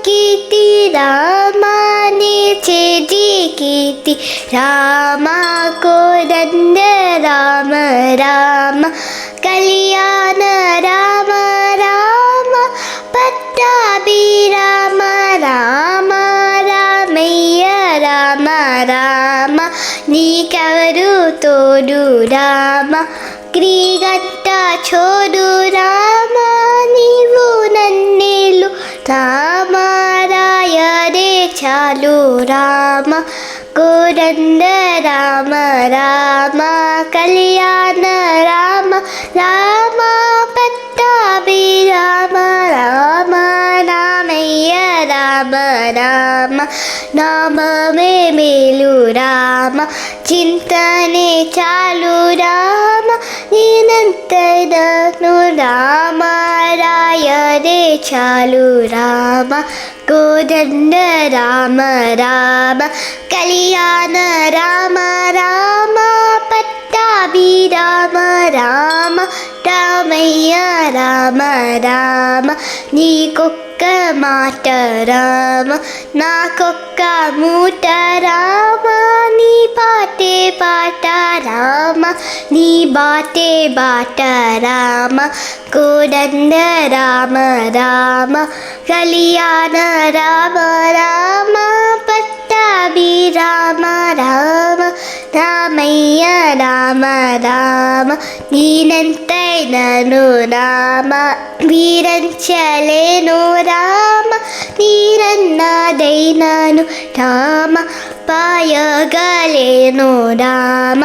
కీర్తి రామాని చేజీ కీర్తి రామ కోదండ రామ రామ కళ్యాణ రామ రామ పట్టాభి రామ రామ రామయ్య రామ రామ నీకెవరు తోడు రామ క్రీగట్ట చోడు రామ నీవు నన్నేలు రామ రాయరే చాలు రామ కోదండ రామ రామ కళ్యాణ రామ రామ పట్టాభి రామ రామ రామయ్య రామ రామ నామమే మేలు రామ చింతనే చాలు రామ నేనంతను రామ రాయరే చాలు రామ కోదండ రామ రామ కళ్యాణ రామ రామ పట్టాభి రామ రామ రామయ్య రామ రామ నీకొక్క మాట రామ నాకొక్క మూట రామ నీ పాటే పాట రామ నీ బాటే బాట రామ కోదండ రామ రామ కళ్యాణ రామ రామ పట్టాభి రామ రామ రామయ్య రామ రామ నీనంతైనను రామ వీరంచలేను రామ నీరన్నదైనను రామ పాయగలేను రామ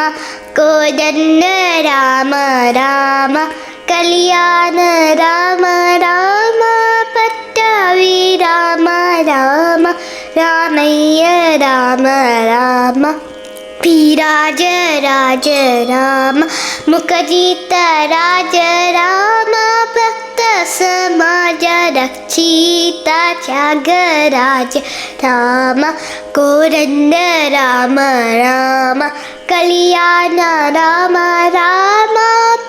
కోదండ రామ రామ కళ్యాణ రామ రామ పట్టాభి రామ రామ రామయ్య రామ రామ విరాజ రాజ రామ ముఖజిత రాజ రామ భక్త సమాజ రక్షిత త్యాగరాజ రామ కోదండ రామ రామ కళ్యాణ రామ రామ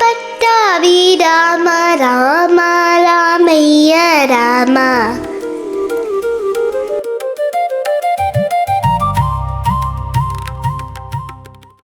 పట్టాభి రామ రామ రామయ్య రామ